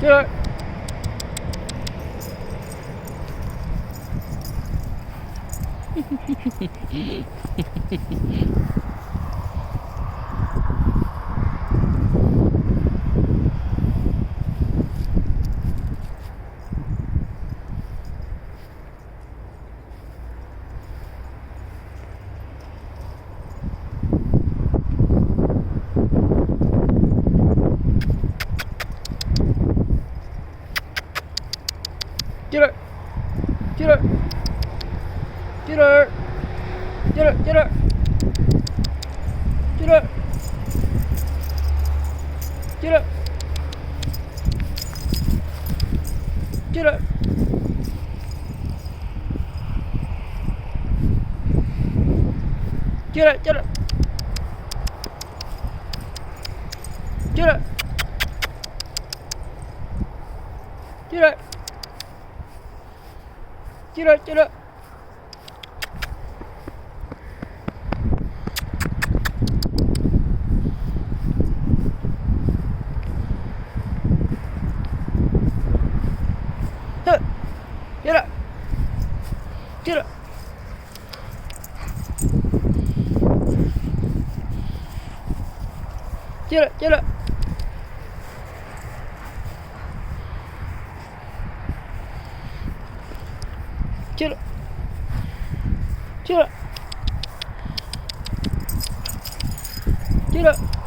Get it. Get her! Get her! Get her! Get her! Get her! Get her! Get her! Get her! Get her! Get her! Get her! Get her! Get her! Get her! Get up! Get up! Get up! Get up! Get up! Get up! Get up!